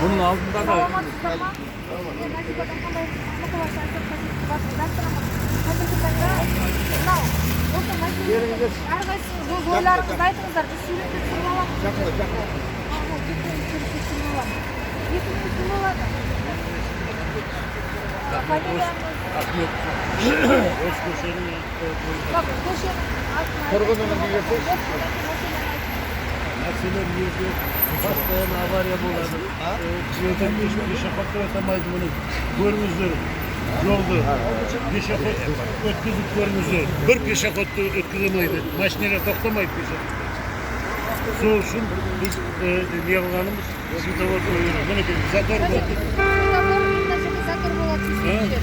Bunun altında da Oylarınızı aytыңыздар, biz suretке түсіріп аламыз. Жақында. Суретке түсіріп аламыз. Есіміңіз кім болады? Фамилияңыз? Ахмет. Өз көшенің Bak, көшенің атын айтыңыз. Тұрғын өмірге келсек. Мәселе неде постоянно авария болады. Өтен пешеходтар өтемейді мұны. Көріңіздер. Жолды пешеход өткізіп көріңіздер. Bir пешеходты өткіземейді. Машиналар тоқтамайды пешеход. Сол үшін біз не қылғанымыз светофор мінекей затор болды. Затор болады.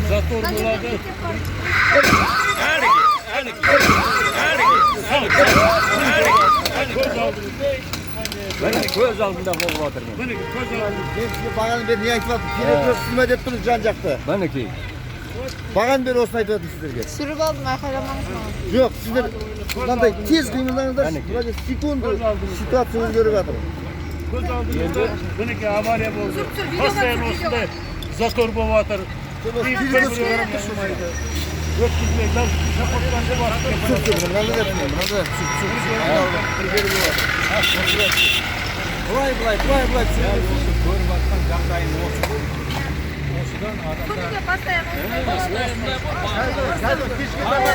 Затор болады. Көз алдында болып отыр. Мінекей көз алдында. Мен сізге бағаны бері не айтып жатырмын? Керек жоқ сізме деп тұрсыз жан жақты. Мінекей. Бағаны бері осыны айтып жатырмын сіздерге. Түсіріп алдым, айқайламаңыз маған. Жоқ, сіздер мынандай тез қимылдаңыздар. Мына секунд ситуация өзгеріп жатыр. Көз алдында мінекей авария болды. Постоянно осындай затор болып жатыр. Өткізбей, даже пешеходтарды барып Былай. көріп жатқан жағдайым осы. Осыдан Күніге постоянно осындай болады.